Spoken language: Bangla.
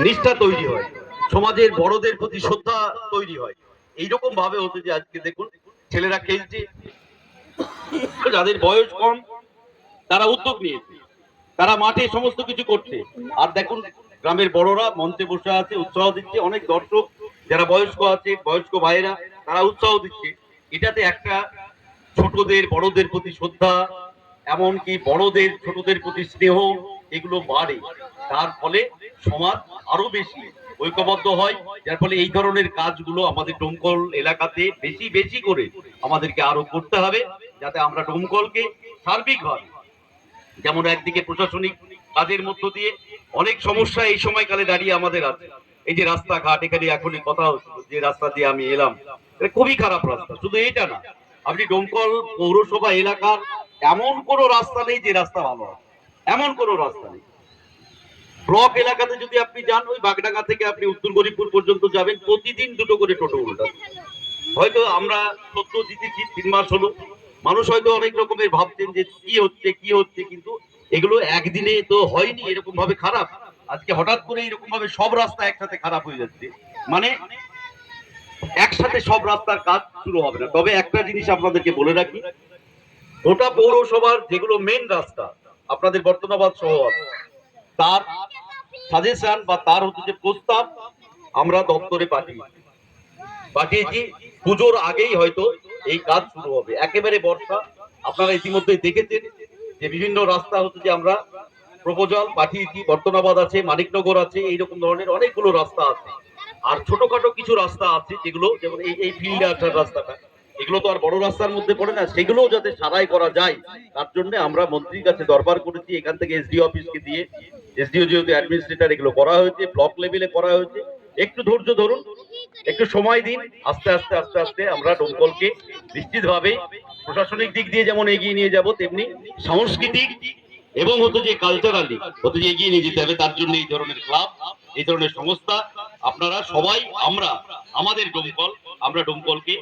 নিষ্ঠা তৈরি হয়, সমাজের বড়দের প্রতি শ্রদ্ধা তৈরি হয়। এইরকম ভাবে হতে যে আজকে দেখুন ছেলেরা খেলছে, যাদের বয়স কম তারা উদ্যোগ নিয়েছে, তারা মাঠে সমস্ত কিছু করছে। আর দেখুন গ্রামের বড়রা মঞ্চে বসে আছে, উৎসাহ দিচ্ছে। অনেক দর্শক যারা বয়স্ক আছে, বয়স্ক ভাইয়েরা, তারা উৎসাহ দিচ্ছে। এটাতে একটা ছোটদের বড়দের প্রতি শ্রদ্ধা, এমনকি বড়দের ছোটদের প্রতি স্নেহ, এগুলো বাড়ে। তার ফলে সমাজ আরো বেশি ঐক্যবদ্ধ হয়, যার ফলে এই ধরনের কাজগুলো আমাদের ডোমকল এলাকাতে বেশি বেশি করে আমাদেরকে আরো করতে হবে, যাতে আমরা ডোমকলকে সার্বিকভাবে, যেমন একদিকে প্রশাসনিক কাজের মধ্য দিয়ে অনেক সমস্যা এই সময়কালে দাঁড়িয়ে আমাদের আছে। এই যে রাস্তাঘাট, এখানে এখনই কথা হচ্ছে যে রাস্তা দিয়ে আমি এলাম, এটা খুবই খারাপ রাস্তা। শুধু এটা না, আপনি ডোমকল পৌরসভা এলাকার এমন কোনো রাস্তা নেই যে রাস্তা ভালো আছে, এমন কোনো রাস্তা নেই। ব্লক এলাকাতে যদি আপনি যান, ওই বাগডাঙ্গা থেকে আপনি উত্তর গরিবপুর পর্যন্ত যাবেন, প্রতিদিন দুটো করে টোটো উল্টাচ্ছে। হয়তো আমরা সদ্য জিতেছি, 3 মাস হলো, মানুষ হয়তো অনেক রকমের ভাবছেন যে কি হচ্ছে কি হচ্ছে, কিন্তু এগুলো একদিনে তো হয়নি এরকম ভাবে খারাপ। আজকে হঠাৎ করে এরকম ভাবে সব রাস্তা একসাথে খারাপ হয়ে যাচ্ছে, মানে একসাথে সব রাস্তার কাজ শুরু হবে না। তবে একটা জিনিস আপনাদেরকে বলে রাখি, গোটা পৌরসভার যেগুলো মেন রাস্তা আপনাদের বর্তমাবাদ সহ আছে, তার সাজেশন বা তার হচ্ছে যে প্রস্তাব আমরা দপ্তরে পাঠিয়েছি। পুজোর আগেই হয়তো এই কাজ শুরু হবে। একেবারে বর্ষা, আপনারা ইতিমধ্যে দেখেছেন যে বিভিন্ন রাস্তা হচ্ছে যে আমরা প্রপোজাল পাঠিয়েছি। বর্তমাবাদ আছে, মানিকনগর আছে, এইরকম ধরনের অনেকগুলো রাস্তা আছে। আর ছোটখাটো কিছু রাস্তা আছে যেগুলো, যেমন এই ফিল্ডে আসার রাস্তাটা, এগুলো তো আর বড় রাস্তার মধ্যে পড়ে না, সেগুলোও যাতে সারাই করা যায় তার জন্য আমরা মন্ত্রীর কাছে দরবার করেছি। এখান থেকে এসডিও অফিসকে দিয়ে, এসডিও যেহেতু অ্যাডমিনিস্ট্রেটর, এগুলো করা হয়েছে, ব্লক লেভেলে করা হয়েছে। একটু ধৈর্য ধরুন, একটু সময় দিন, আস্তে আস্তে আস্তে আস্তে আমরা ডোমকলকে নিশ্চিতভাবে প্রশাসনিক দিক দিয়ে যেমন এগিয়ে নিয়ে যাব, তেমনি সাংস্কৃতিক এবং হতো যে কালচারালি হতো যে এগিয়ে নিয়ে যেতে হবে। তার জন্য এই ধরনের ক্লাব, এই ধরনের সংস্থা, আপনারা সবাই, আমরা, আমাদের ডোমকল, আমরা ডোমকলকে